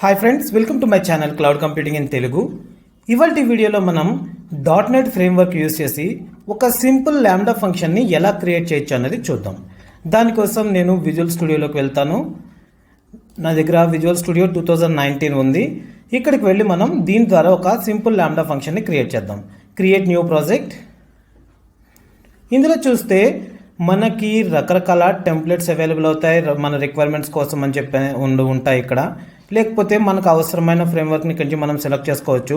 Hi friends, welcome to my channel cloud computing in Telugu. ఇవాల్టి వీడియోలో మనం .NET ఫ్రేమ్వర్క్ యూజ్ చేసి ఒక సింపుల్ ల్యాండా ఫంక్షన్ని ఎలా క్రియేట్ చేయొచ్చు అన్నది చూద్దాం. దానికోసం నేను విజువల్ స్టూడియోలోకి వెళ్తాను. నా దగ్గర విజువల్ స్టూడియో 2019 ఉంది. ఇక్కడికి వెళ్ళి మనం దీని ద్వారా ఒక సింపుల్ ల్యాండా ఫంక్షన్ని క్రియేట్ చేద్దాం. Create new project. ఇందులో చూస్తే మనకి రకరకాల టెంప్లెట్స్ అవైలబుల్ అవుతాయి. మన రిక్వైర్మెంట్స్ కోసం అని చెప్పి ఉంటాయి ఇక్కడ. లేకపోతే మనకు అవసరమైన ఫ్రేమ్వర్క్ని కొంచెం మనం సెలెక్ట్ చేసుకోవచ్చు.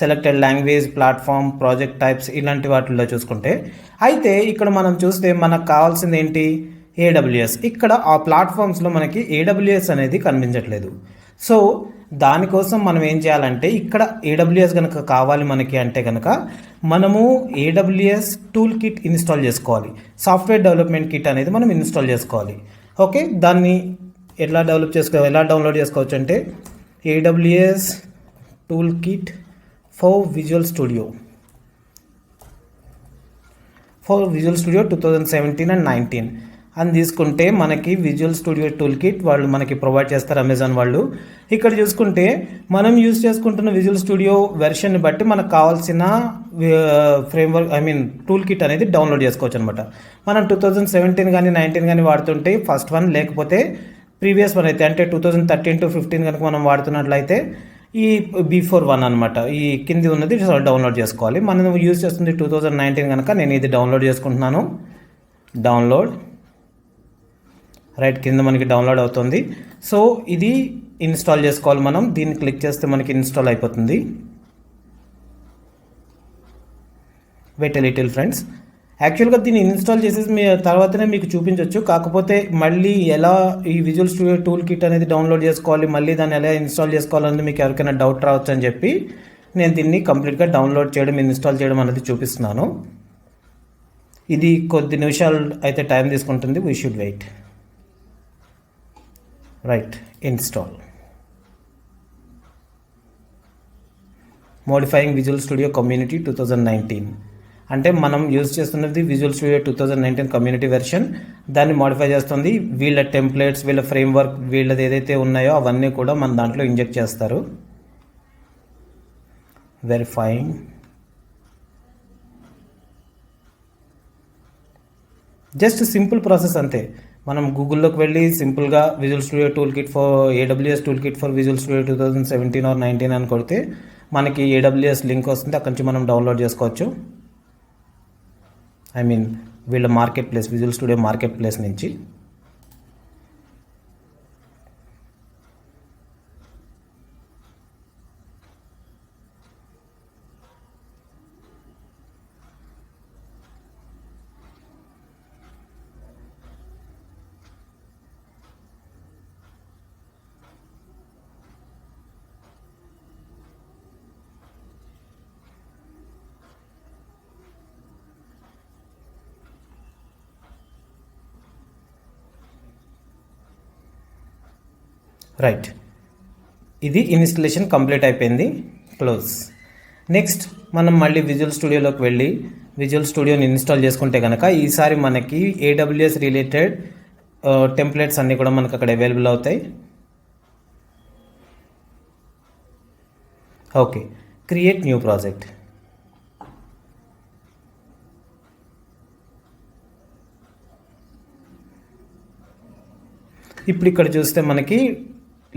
Selected language, platform, project types ఇలాంటి వాటిల్లో చూసుకుంటే. అయితే ఇక్కడ మనం చూస్తే మనకు కావాల్సింది ఏంటి? AWS. ఇక్కడ ఆ ప్లాట్ఫామ్స్లో మనకి AWS అనేది కనిపించట్లేదు. సో దానికోసం మనం ఏం చేయాలంటే, ఇక్కడ AWS కనుక కావాలి మనకి అంటే కనుక మనము AWS టూల్ కిట్ ఇన్స్టాల్ చేసుకోవాలి. సాఫ్ట్వేర్ డెవలప్మెంట్ కిట్ అనేది మనం ఇన్స్టాల్ చేసుకోవాలి. ఓకే, దాన్ని ఎలా డౌన్లోడ్ చేసుకోవచ్చు అంటే AWS tool kit for visual studio 2017 and 19 అని తీసుకుంటే మనకి విజువల్ స్టూడియో టూల్ కిట్ వాళ్ళు మనకి ప్రొవైడ్ చేస్తారు, అమెజాన్ వాళ్ళు. ఇక్కడ చూసుకుంటే మనం యూజ్ చేసుకుంటున్న విజువల్ స్టూడియో వెర్షన్ని బట్టి మనకు కావాల్సిన ఫ్రేమ్వర్క్ టూల్ కిట్ అనేది డౌన్లోడ్ చేసుకోవచ్చు అనమాట. మనం 2017 కానీ 19 కానీ వాడుతుంటే ఫస్ట్ వన్, లేకపోతే ప్రీవియస్ వన్ అయితే అంటే 2013 to 15 కనుక మనం వాడుతున్నట్లయితే ఈ బిఫోర్ వన్ అనమాట, ఈ కింది ఉన్నది డౌన్లోడ్ చేసుకోవాలి. మనం యూజ్ చేస్తుంది 2019 కనుక నేను ఇది డౌన్లోడ్ చేసుకుంటున్నాను. డౌన్లోడ్ రైట్ కింద మనకి డౌన్లోడ్ అవుతుంది. సో ఇది ఇన్స్టాల్ చేసుకోవాలి మనం. దీన్ని క్లిక్ చేస్తే మనకి ఇన్స్టాల్ అయిపోతుంది. Wait a little friends. యాక్చువల్గా దీన్ని ఇన్స్టాల్ చేసేసి మీ తర్వాతనే మీకు చూపించవచ్చు. కాకపోతే మళ్ళీ ఎలా ఈ విజువల్ స్టూడియో టూల్ కిట్ అనేది డౌన్లోడ్ చేసుకోవాలి, మళ్ళీ దాన్ని ఎలా ఇన్స్టాల్ చేసుకోవాలనేది మీకు ఎవరికైనా డౌట్ రావచ్చు అని చెప్పి నేను దీన్ని కంప్లీట్గా డౌన్లోడ్ చేయడం, ఇన్స్టాల్ చేయడం అనేది చూపిస్తున్నాను. ఇది కొద్ది నిమిషాలు అయితే టైం తీసుకుంటుంది. We should wait. Right, install. Modifying visual studio community 2019 అంటే మనం యూజ్ చేస్తున్నది విజువల్ స్టూడియో 2019 కమ్యూనిటీ వెర్షన్. దాన్ని మోడిఫై చేస్తుంది. వీళ్ళ టెంప్లెట్స్, వీళ్ళ ఫ్రేమ్వర్క్, వీళ్ళది ఏదైతే ఉన్నాయో అవన్నీ కూడా మన దాంట్లో ఇంజెక్ట్ చేస్తారు. వెరిఫైయింగ్. జస్ట్ సింపుల్ ప్రాసెస్ అంతే. మనం గూగుల్లోకి వెళ్ళి సింపుల్గా visual studio tool kit for AWS tool kit for visual studio 2017 or 19 అని కొడితే మనకి AWS లింక్ వస్తుంది. అక్కడి నుంచి మనం డౌన్లోడ్ చేసుకోవచ్చు. వీళ్ళ market place, visual studio market place నుంచి. రైట్, ఇది ఇన్స్టలేషన్ కంప్లీట్ అయిపోయింది. క్లోజ్. నెక్స్ట్ మనం మళ్ళీ విజువల్ స్టూడియోలోకి వెళ్ళి విజువల్ స్టూడియోని ఇన్స్టాల్ చేసుకుంటే కనుక ఈసారి మనకి AWS రిలేటెడ్ టెంప్లెట్స్ అన్నీ కూడా మనకు అక్కడ అవైలబుల్ అవుతాయి. Okay, create new project. ఇప్పుడు ఇక్కడ చూస్తే మనకి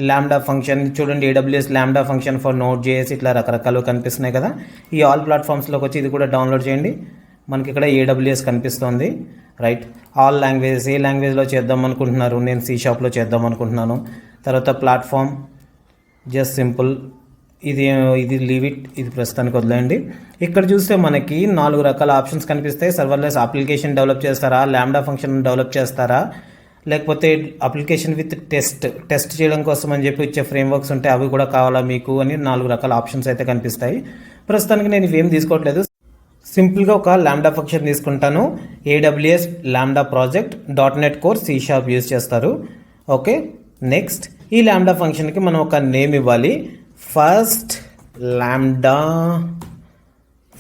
ల్యాండా ఫంక్షన్ చూడండి, AWS ల్యాండా ఫంక్షన్ ఫర్ Node.js ఇట్లా రకరకాలు కనిపిస్తున్నాయి కదా. ఈ ఆల్ ప్లాట్ఫామ్స్లోకి వచ్చి ఇది కూడా డౌన్లోడ్ చేయండి. మనకి ఇక్కడ AWS కనిపిస్తుంది. రైట్, ఆల్ లాంగ్వేజెస్, ఏ లాంగ్వేజ్లో చేద్దాం అనుకుంటున్నారు? నేను C# చేద్దాం అనుకుంటున్నాను. తర్వాత ప్లాట్ఫామ్ జస్ట్ సింపుల్, ఇది లీవ్ ఇట్, ఇది ప్రస్తుతానికి వదిలేయండి. ఇక్కడ చూస్తే మనకి 4 రకాల ఆప్షన్స్ కనిపిస్తాయి. సర్వర్లెస్ అప్లికేషన్ డెవలప్ చేస్తారా, ల్యాండా ఫంక్షన్ డెవలప్ చేస్తారా, లేకపోతే అప్లికేషన్ విత్ టెస్ట్ చేయడం కోసం అని చెప్పి ఇచ్చే ఫ్రేమ్వర్క్స్ ఉంటే అవి కూడా కావాలా మీకు అని 4 రకాల ఆప్షన్స్ అయితే కనిపిస్తాయి. ప్రస్తుతానికి నేను ఇవేం తీసుకోవట్లేదు. సింపుల్గా ఒక ల్యాండా ఫంక్షన్ తీసుకుంటాను. AWS ల్యాండా project .NET core C# use చేస్తారు. ఓకే, నెక్స్ట్ ఈ ల్యాండా ఫంక్షన్కి మనం ఒక నేమ్ ఇవ్వాలి. ఫస్ట్ ల్యాండా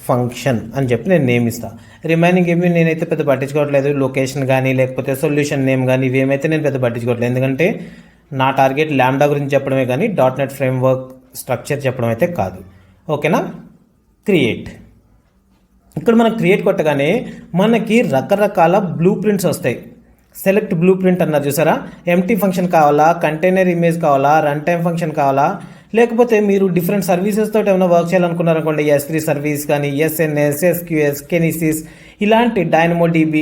ఫంక్షన్ అని చెప్పి నేను నేమ్ ఇస్తాను. రిమైనింగ్ ఏమి నేనైతే పెద్ద పట్టించుకోవట్లేదు. లొకేషన్ కానీ లేకపోతే సొల్యూషన్ నేమ్ కానీ ఇవేమైతే నేను పెద్ద పట్టించుకోవట్లేదు. ఎందుకంటే నా టార్గెట్ ల్యాండా గురించి చెప్పడమే కానీ .NET ఫ్రేమ్వర్క్ స్ట్రక్చర్ చెప్పడం అయితే కాదు. ఓకేనా. క్రియేట్. ఇక్కడ మనం క్రియేట్ కొట్టగానే మనకి రకరకాల బ్లూ ప్రింట్స్ వస్తాయి. సెలెక్ట్ బ్లూ ప్రింట్ అన్నారు చూసారా. ఎంటీ ఫంక్షన్ కావాలా, కంటైనర్ ఇమేజ్ కావాలా, రన్ టైమ్ ఫంక్షన్ కావాలా, లేకపోతే మీరు డిఫరెంట్ సర్వీసెస్ తోటి ఏమైనా వర్క్ చేయాలనుకున్నారనుకోండి, S3 సర్వీస్ కానీ, SNS, SQS, కెనిసిస్, ఇలాంటి DynamoDB,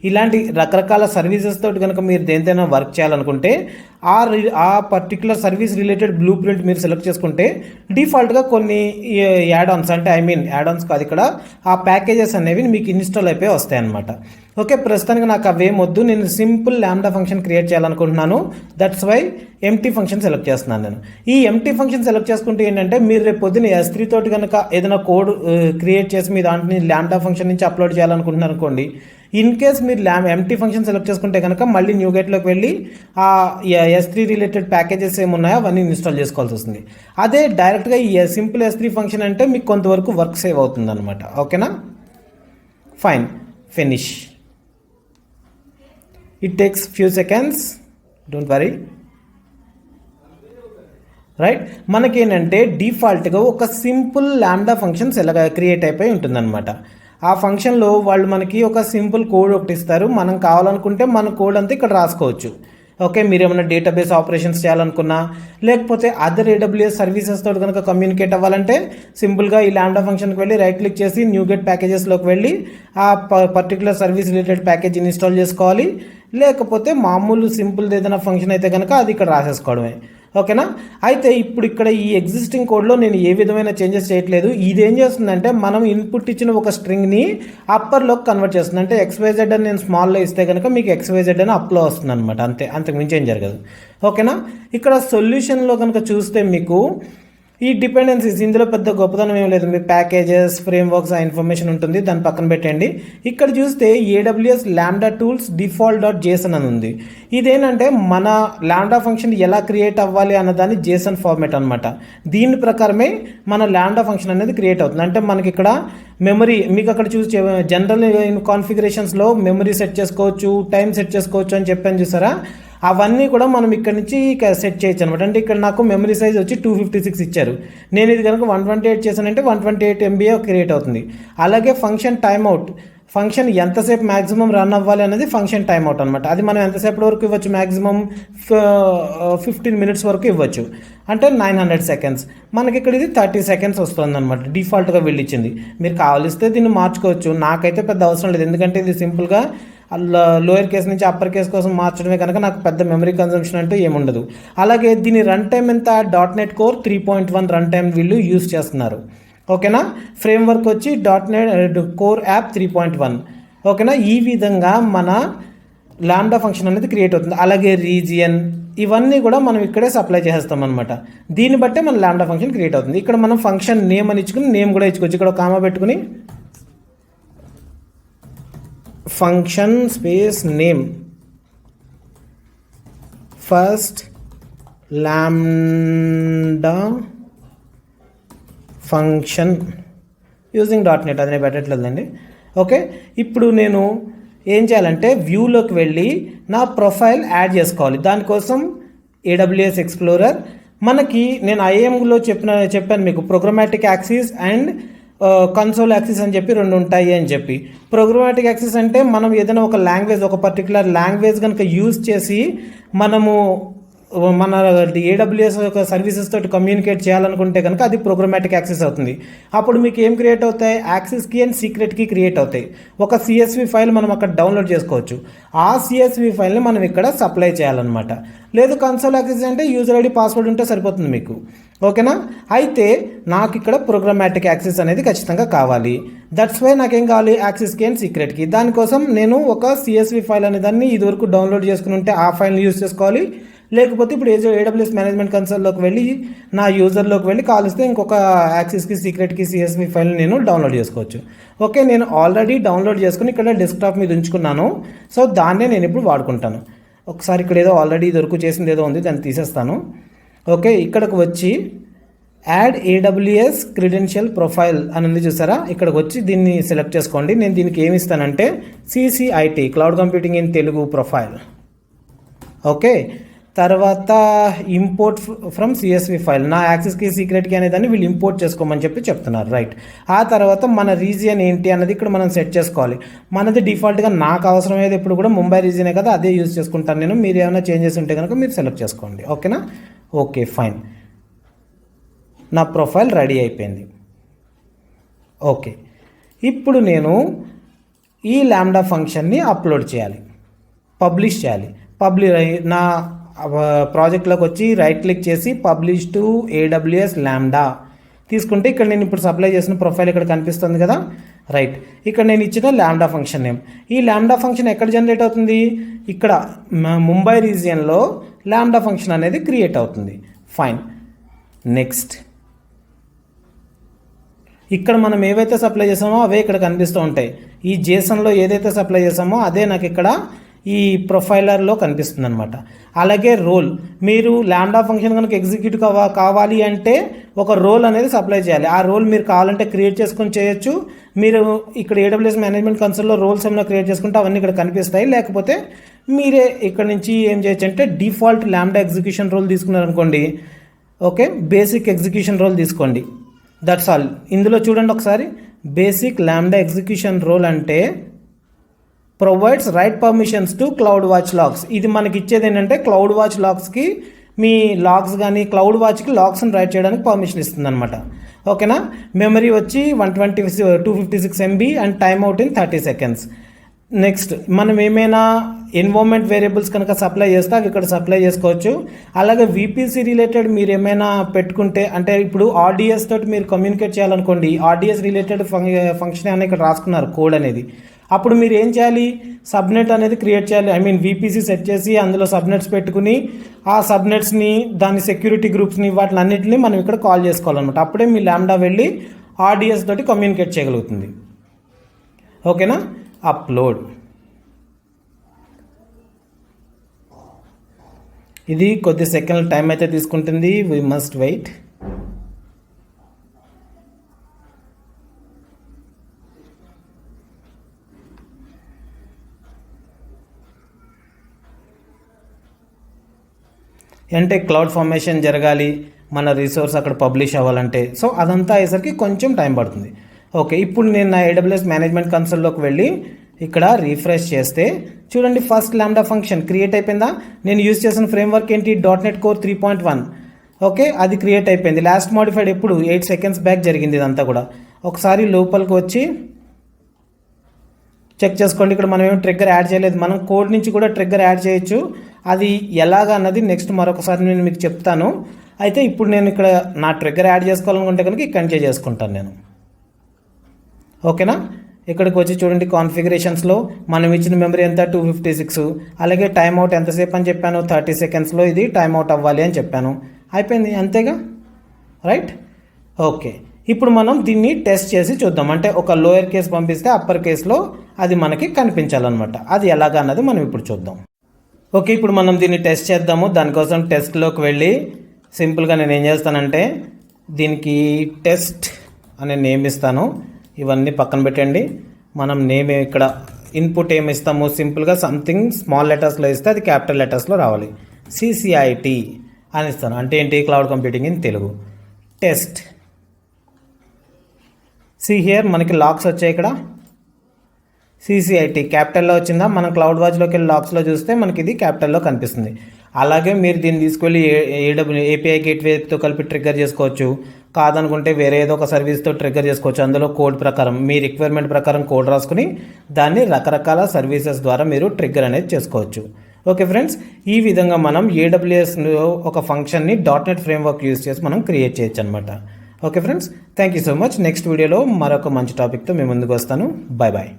ఇలాంటి రకరకాల సర్వీసెస్ తోటి కనుక మీరు దేనితోనైనా వర్క్ చేయాలనుకుంటే ఆ particular service related blue print మీరు సెలెక్ట్ చేసుకుంటే డిఫాల్ట్గా కొన్ని యాడ్-ఆన్స్, అంటే యాడ్-ఆన్స్ కాదు, ఇక్కడ ఆ ప్యాకేజెస్ అనేవి మీకు ఇన్స్టాల్ అయిపోయి వస్తాయి అన్నమాట. ఓకే, ప్రస్తుతానికి నాకు అవేం వద్దు, నేను సింపుల్ ల్యాండా ఫంక్షన్ క్రియేట్ చేయాలనుకుంటున్నాను. That's why empty function select చేస్తున్నాను నేను. ఈ ఎంటీ ఫంక్షన్ సెలెక్ట్ చేసుకుంటే ఏంటంటే మీరు రేపు పొద్దున్న S3 తోటి కనుక ఏదైనా కోడ్ క్రియేట్ చేసి మీ దాంట్లో ల్యాండా ఫంక్షన్ నుంచి అప్లోడ్ చేయాలనుకుంటున్నారు అనుకోండి, ఇన్ కేస్ మీరు ఎంటీ ఫంక్షన్ సెలెక్ట్ చేసుకుంటే కనుక మళ్ళీ న్యూగేట్లోకి వెళ్ళి ఆ S3 రిలేటెడ్ ప్యాకేజెస్ ఏమున్నాయో అవన్నీ ఇన్స్టాల్ చేసుకోవాల్సి వస్తుంది. అదే డైరెక్ట్గా ఈ సింపుల్ S3 ఫంక్షన్ అంటే మీకు కొంతవరకు వర్క్ సేవ్ అవుతుంది అనమాట. ఓకేనా. Fine, finish. It takes few seconds, don't worry. Right, మనకేంటంటే డిఫాల్ట్గా ఒక సింపుల్ ల్యాండా ఫంక్షన్స్ ఎలాగ క్రియేట్ అయిపోయి ఉంటుందన్నమాట. ఆ ఫంక్షన్లో వాళ్ళు మనకి ఒక సింపుల్ కోడ్ ఒకటి ఇస్తారు. మనం కావాలనుకుంటే మన కోడ్ అంతా ఇక్కడ రాసుకోవచ్చు. ఓకే, మీరు ఏమైనా డేటాబేస్ ఆపరేషన్స్ చేయాలనుకున్నా, లేకపోతే అదర్ AWS సర్వీసెస్ తోటి కనుక కమ్యూనికేట్ అవ్వాలంటే సింపుల్గా ఈ ల్యాండా ఫంక్షన్కి వెళ్ళి రైట్ క్లిక్ చేసి న్యూగెట్ ప్యాకేజెస్లోకి వెళ్ళి ఆ particular service related package install చేసుకోవాలి. లేకపోతే మామూలు సింపుల్ ఏదైనా ఫంక్షన్ అయితే కనుక అది ఇక్కడ రాసేసుకోవడమే. ఓకేనా. అయితే ఇప్పుడు ఇక్కడ ఈ ఎగ్జిస్టింగ్ కోడ్లో నేను ఏ విధమైన చేంజెస్ చేయట్లేదు. ఇది ఏం చేస్తుందంటే మనం ఇన్పుట్ ఇచ్చిన ఒక స్ట్రింగ్ని అప్పర్లోకి కన్వర్ట్ చేస్తుంది. అంటే XYZ అని నేను స్మాల్లో ఇస్తే కనుక మీకు XYZ అని అప్లో వస్తుంది అనమాట. అంతకు మించి ఏం జరగదు. ఓకేనా. ఇక్కడ సొల్యూషన్లో కనుక చూస్తే మీకు ఈ డిపెండెన్సీస్, ఇందులో పెద్ద గొప్పతనం ఏం లేదు. మీ ప్యాకేజెస్, ఫ్రేమ్వర్క్స్, ఆ ఇన్ఫర్మేషన్ ఉంటుంది, దాన్ని పక్కన పెట్టండి. ఇక్కడ చూస్తే AWS ల్యాండా టూల్స్ default.json అని ఉంది. ఇదేంటంటే మన ల్యాండా ఫంక్షన్ ఎలా క్రియేట్ అవ్వాలి అన్నదాన్ని JSON ఫార్మేట్ అనమాట. దీని ప్రకారమే మన ల్యాండా ఫంక్షన్ అనేది క్రియేట్ అవుతుంది. అంటే మనకి ఇక్కడ మెమరీ, మీకు అక్కడ చూసి జనరల్ కాన్ఫిగరేషన్స్లో మెమరీ సెట్ చేసుకోవచ్చు, టైం సెట్ చేసుకోవచ్చు అని చెప్పాను చూసారా. అవన్నీ కూడా మనం ఇక్కడ నుంచి సెట్ చేయొచ్చు అనమాట. అంటే ఇక్కడ నాకు మెమరీ సైజ్ వచ్చి 256 ఇచ్చారు. నేను ఇది కనుక 128 చేశానంటే 128 MB క్రియేట్ అవుతుంది. అలాగే ఫంక్షన్ టైమ్అవుట్, ఫంక్షన్ ఎంతసేపు మ్యాక్సిమం రన్ అవ్వాలి అనేది ఫంక్షన్ టైమ్అవుట్ అనమాట. అది మనం ఎంతసేపటి వరకు ఇవ్వచ్చు, మ్యాక్సిమం 15 minutes వరకు ఇవ్వచ్చు. అంటే 900 seconds. మనకి ఇక్కడ ఇది 30 seconds వస్తుంది అనమాట. డిఫాల్ట్గా వెళ్ళిచ్చింది. మీరు కావలిస్తే దీన్ని మార్చుకోవచ్చు. నాకైతే పెద్ద అవసరం లేదు, ఎందుకంటే ఇది సింపుల్గా లోయర్ కేస్ నుంచి అప్పర్ కేస్ కోసం మార్చడమే కనుక నాకు పెద్ద మెమరీ కన్జంప్షన్ అంటూ ఏముండదు. అలాగే దీని రన్ టైం ఎంత, .NET Core 3.1 రన్ టైం వీళ్ళు యూజ్ చేస్తున్నారు. ఓకేనా. ఫ్రేమ్వర్క్ వచ్చి .NET Core యాప్ 3.1. ఓకేనా. ఈ విధంగా మన ల్యాండా ఫంక్షన్ అనేది క్రియేట్ అవుతుంది. అలాగే రీజియన్, ఇవన్నీ కూడా మనం ఇక్కడే సప్లై చేస్తాం అనమాట. దీన్ని బట్టే మన ల్యాండా ఫంక్షన్ క్రియేట్ అవుతుంది. ఇక్కడ మనం ఫంక్షన్ నేమ్ అని ఇచ్చుకుని నేమ్ కూడా ఇచ్చుకోవచ్చు. ఇక్కడ కామా పెట్టుకుని ఫంక్షన్ స్పేస్ నేమ్ ఫస్ట్ ల్యాండా ఫంక్షన్ యూజింగ్ .NET, అది నేను పెట్టట్లేదండి. ఓకే, ఇప్పుడు నేను ఏం చేయాలంటే వ్యూలోకి వెళ్ళి నా ప్రొఫైల్ యాడ్ చేసుకోవాలి. దానికోసం AWS ఎక్స్ప్లోరర్, మనకి నేను IAMలో చెప్పాను మీకు programmatic axis and console axis అని చెప్పి 2 ఉంటాయి అని చెప్పి. ప్రోగ్రామాటిక్ యాక్సిస్ అంటే మనం ఏదైనా ఒక లాంగ్వేజ్, ఒక పర్టికులర్ లాంగ్వేజ్ కనుక యూజ్ చేసి మనము మన AWS సర్వీసెస్ తోటి కమ్యూనికేట్ చేయాలనుకుంటే కనుక అది ప్రోగ్రామాటిక్ యాక్సెస్ అవుతుంది. అప్పుడు మీకు ఏం క్రియేట్ అవుతాయి, యాక్సెస్కి అండ్ సీక్రెట్కి క్రియేట్ అవుతాయి. ఒక CSV ఫైల్ మనం అక్కడ డౌన్లోడ్ చేసుకోవచ్చు. ఆ CSV ఫైల్ని మనం ఇక్కడ సప్లై చేయాలన్నమాట. లేదు కన్సోల్ యాక్సెస్ అంటే యూజర్ ఐడి పాస్వర్డ్ ఉంటే సరిపోతుంది మీకు. ఓకేనా. అయితే నాకు ఇక్కడ ప్రోగ్రామాటిక్ యాక్సెస్ అనేది ఖచ్చితంగా కావాలి. దట్స్ వై నాకేం కావాలి, యాక్సెస్కి అండ్ సీక్రెట్కి. దానికోసం నేను ఒక CSV ఫైల్ అనే దాన్ని ఇదివరకు డౌన్లోడ్ చేసుకుని ఉంటే ఆ ఫైల్ని యూజ్ చేసుకోవాలి. లేకపోతే ఇప్పుడు AWS మేనేజ్మెంట్ కన్సోల్లోకి వెళ్ళి నా యూజర్లోకి వెళ్ళి కాలిస్తే ఇంకొక యాక్సెస్కి సీక్రెట్కి CSV ఫైల్ని నేను డౌన్లోడ్ చేసుకోవచ్చు. ఓకే, నేను ఆల్రెడీ డౌన్లోడ్ చేసుకుని ఇక్కడ డెస్క్టాప్ మీద ఉంచుకున్నాను. సో దాన్నే నేను ఇప్పుడు వాడుకుంటాను. ఒకసారి ఇక్కడ ఏదో ఆల్రెడీ ఇదివరకు చేసింది ఏదో ఉంది, దాన్ని తీసేస్తాను. ఓకే, ఇక్కడికి వచ్చి యాడ్ AWS క్రెడెన్షియల్ ప్రొఫైల్ అని ఉంది చూసారా, ఇక్కడికి వచ్చి దీన్ని సెలెక్ట్ చేసుకోండి. నేను దీనికి ఏమి ఇస్తానంటే CCIT cloud computing in Telugu profile. Okay, తర్వాత ఇంపోర్ట్ ఫ్రమ్ CSV ఫైల్, నా యాక్సెస్ కీ సీక్రెట్ కీ అనే దాన్ని వీళ్ళు ఇంపోర్ట్ చేసుకోమని చెప్తున్నారు, రైట్. ఆ తర్వాత మన రీజియన్ ఏంటి అన్నది ఇక్కడ మనం సెట్ చేసుకోవాలి. మనది డిఫాల్ట్గా నాకు అవసరమయ్యేది ఇప్పుడు కూడా ముంబై రీజియనే కదా, అదే యూజ్ చేసుకుంటాను నేను. మీరు ఏమైనా చేంజెస్ ఉంటే కనుక మీరు సెలెక్ట్ చేసుకోండి, ఓకేనా. ఓకే ఫైన్, నా ప్రొఫైల్ రెడీ అయిపోయింది. ఓకే, ఇప్పుడు నేను ఈ లాంబ్డా ఫంక్షన్ని అప్లోడ్ చేయాలి, పబ్లిష్ చేయాలి. నా ప్రాజెక్ట్లోకి వచ్చి రైట్ క్లిక్ చేసి పబ్లిష్ టు AWS లాంబ్డా తీసుకుంటే ఇక్కడ నేను ఇప్పుడు సప్లై చేసిన ప్రొఫైల్ ఇక్కడ కనిపిస్తుంది కదా, రైట్. ఇక్కడ నేను ఇచ్చిన లాంబ్డా ఫంక్షన్ నేమ్. ఈ లాంబ్డా ఫంక్షన్ ఎక్కడ జనరేట్ అవుతుంది? ఇక్కడ ముంబై రీజియన్లో లాంబ్డా ఫంక్షన్ అనేది క్రియేట్ అవుతుంది. Fine, next. ఇక్కడ మనం ఏవైతే సప్లై చేసామో అవే ఇక్కడ కనిపిస్తూ ఉంటాయి. ఈ జేసన్లో ఏదైతే సప్లై చేసామో అదే నాకు ఇక్కడ ఈ ప్రొఫైలర్లో కనిపిస్తుంది అనమాట. అలాగే రోల్, మీరు లాంబ్డా ఫంక్షన్ కనుక ఎగ్జిక్యూట్ కావాలి అంటే ఒక రోల్ అనేది సప్లై చేయాలి. ఆ రోల్ మీరు కావాలంటే క్రియేట్ చేసుకొని చేయొచ్చు. మీరు ఇక్కడ AWS మేనేజ్మెంట్ కన్సోల్లో రోల్స్ ఏమైనా క్రియేట్ చేసుకుంటే అవన్నీ ఇక్కడ కనిపిస్తాయి. లేకపోతే మీరే ఇక్కడ నుంచి ఏం చేయొచ్చు అంటే డిఫాల్ట్ లాంబ్డా ఎగ్జిక్యూషన్ రోల్ తీసుకున్నారనుకోండి, ఓకే, బేసిక్ ఎగ్జిక్యూషన్ రోల్ తీసుకోండి, దట్స్ ఆల్. ఇందులో చూడండి ఒకసారి, బేసిక్ లాంబ్డా ఎగ్జిక్యూషన్ రోల్ అంటే provides write permissions to CloudWatch logs. ఇది మనకి ఇచ్చేది ఏంటంటే క్లౌడ్ వాచ్ లాగ్స్కి మీ లాగ్స్ కానీ క్లౌడ్ వాచ్కి లాగ్స్ని రైట్ చేయడానికి పర్మిషన్ ఇస్తుంది అనమాట, ఓకేనా. మెమరీ వచ్చి 256 MB and time out in 30 seconds. Next, మనం ఏమైనా ఎన్వైర్న్మెంట్ వేరియబుల్స్ కనుక సప్లై చేస్తే అవి ఇక్కడ సప్లై చేసుకోవచ్చు. అలాగే VPC రిలేటెడ్ మీరు ఏమైనా పెట్టుకుంటే, అంటే ఇప్పుడు RDS తోటి మీరు కమ్యూనికేట్ చేయాలనుకోండి, RDS రిలేటెడ్ ఫంక్షన్ అనేది ఇక్కడ రాసుకున్నారు కోడ్ అనేది, అప్పుడు మీరు ఏం చేయాలి, సబ్నెట్ అనేది క్రియేట్ చేయాలి. VPC సెట్ చేసి అందులో సబ్నెట్స్ పెట్టుకుని ఆ సబ్నెట్స్ని, దాని సెక్యూరిటీ గ్రూప్స్ని, వాటిని అన్నింటినీ మనం ఇక్కడ కాల్ చేసుకోవాలన్నమాట. అప్పుడే మీ లాంబ్డా వెళ్ళి RDS తోటి కమ్యూనికేట్ చేయగలుగుతుంది, ఓకేనా. అప్లోడ్, ఇది కొద్ది సెకండ్ల టైం అయితే తీసుకుంటుంది, వీ మస్ట్ వెయిట్. అంటే క్లౌడ్ ఫార్మేషన్ జరగాలి, మన రిసోర్స్ అక్కడ పబ్లిష్ అవ్వాలంటే, సో అదంతా అయ్యేసరికి కొంచెం టైం పడుతుంది. ఓకే, ఇప్పుడు నేను నా AWS మేనేజ్మెంట్ కన్సోల్లోకి వెళ్ళి ఇక్కడ రీఫ్రెష్ చేస్తే చూడండి, ఫస్ట్ లాంబ్డా ఫంక్షన్ క్రియేట్ అయిపోయిందా. నేను యూజ్ చేసిన ఫ్రేమ్వర్క్ ఏంటి, .NET Core 3.1, ఓకే, అది క్రియేట్ అయిపోయింది. లాస్ట్ మోడిఫైడ్ ఎప్పుడు 8 seconds బ్యాక్ జరిగింది ఇదంతా కూడా. ఒకసారి లోపలికి వచ్చి చెక్ చేసుకోండి. ఇక్కడ మనం ఏమి ట్రిగ్గర్ యాడ్ చేయలేదు, మనం కోడ్ నుంచి కూడా ట్రిగ్గర్ యాడ్ చేయొచ్చు. అది ఎలాగా అన్నది నెక్స్ట్ మరొకసారి నేను మీకు చెప్తాను. అయితే ఇప్పుడు నేను ఇక్కడ నా ట్రిగ్గర్ యాడ్ చేసుకోవాలనుకుంటే కనుక ఇక్కడ చేసుకుంటాను నేను, ఓకేనా. ఇక్కడికి వచ్చి చూడండి, కాన్ఫిగరేషన్స్లో మనం ఇచ్చిన మెమరీ ఎంత 256, అలాగే టైమ్ అవుట్ ఎంతసేపు అని చెప్పాను, 30 secondsలో ఇది టైమ్ అవుట్ అవ్వాలి అని చెప్పాను. అయిపోయింది, అంతేగా, రైట్. ఓకే, ఇప్పుడు మనం దీన్ని టెస్ట్ చేసి చూద్దాం. అంటే ఒక లోయర్ కేస్ పంపిస్తే అప్పర్ కేస్లో అది మనకి కనిపించాలన్నమాట. అది ఎలాగా అన్నది మనం ఇప్పుడు చూద్దాం. ఓకే, ఇప్పుడు మనం దీన్ని టెస్ట్ చేద్దాము. దానికోసం టెస్ట్లోకి వెళ్ళి సింపుల్గా నేను ఏం చేస్తానంటే దీనికి టెస్ట్ అనే నేమ్ ఇస్తాను. ఇవన్నీ పక్కన పెట్టండి. మనం నేమ్ ఇక్కడ ఇన్పుట్ ఏమి ఇస్తాము, సింపుల్గా సంథింగ్ స్మాల్ లెటర్స్లో ఇస్తే అది క్యాపిటల్ లెటర్స్లో రావాలి. CCIT అని ఇస్తాను, అంటే ఏంటి, cloud computing in Telugu. Test, here మనకి లాగ్స్ వచ్చాయి. ఇక్కడ CCIT క్యాపిటల్లో వచ్చిందా, మనం క్లౌడ్ వాచ్లోకి వెళ్ళి లాగ్స్లో చూస్తే మనకి ఇది క్యాపిటల్లో కనిపిస్తుంది. అలాగే మీరు దీన్ని తీసుకెళ్ళి API గేట్వేతో కలిపి ట్రిగ్గర్ చేసుకోవచ్చు. కాదనుకుంటే వేరే ఏదో ఒక సర్వీస్తో ట్రిగ్గర్ చేసుకోవచ్చు. అందులో కోడ్ ప్రకారం మీ రిక్వైర్మెంట్ ప్రకారం కోడ్ రాసుకుని దాన్ని రకరకాల సర్వీసెస్ ద్వారా మీరు ట్రిగ్గర్ అనేది చేసుకోవచ్చు. ఓకే ఫ్రెండ్స్, ఈ విధంగా మనం AWSలో ఒక ఫంక్షన్ని .NET ఫ్రేమ్వర్క్ యూజ్ చేసి మనం క్రియేట్ చేయొచ్చు అనమాట. Okay friends, thank you so much. Next వీడియోలో మరొక మంచి టాపిక్తో మేము ముందుకు వస్తాను. Bye bye.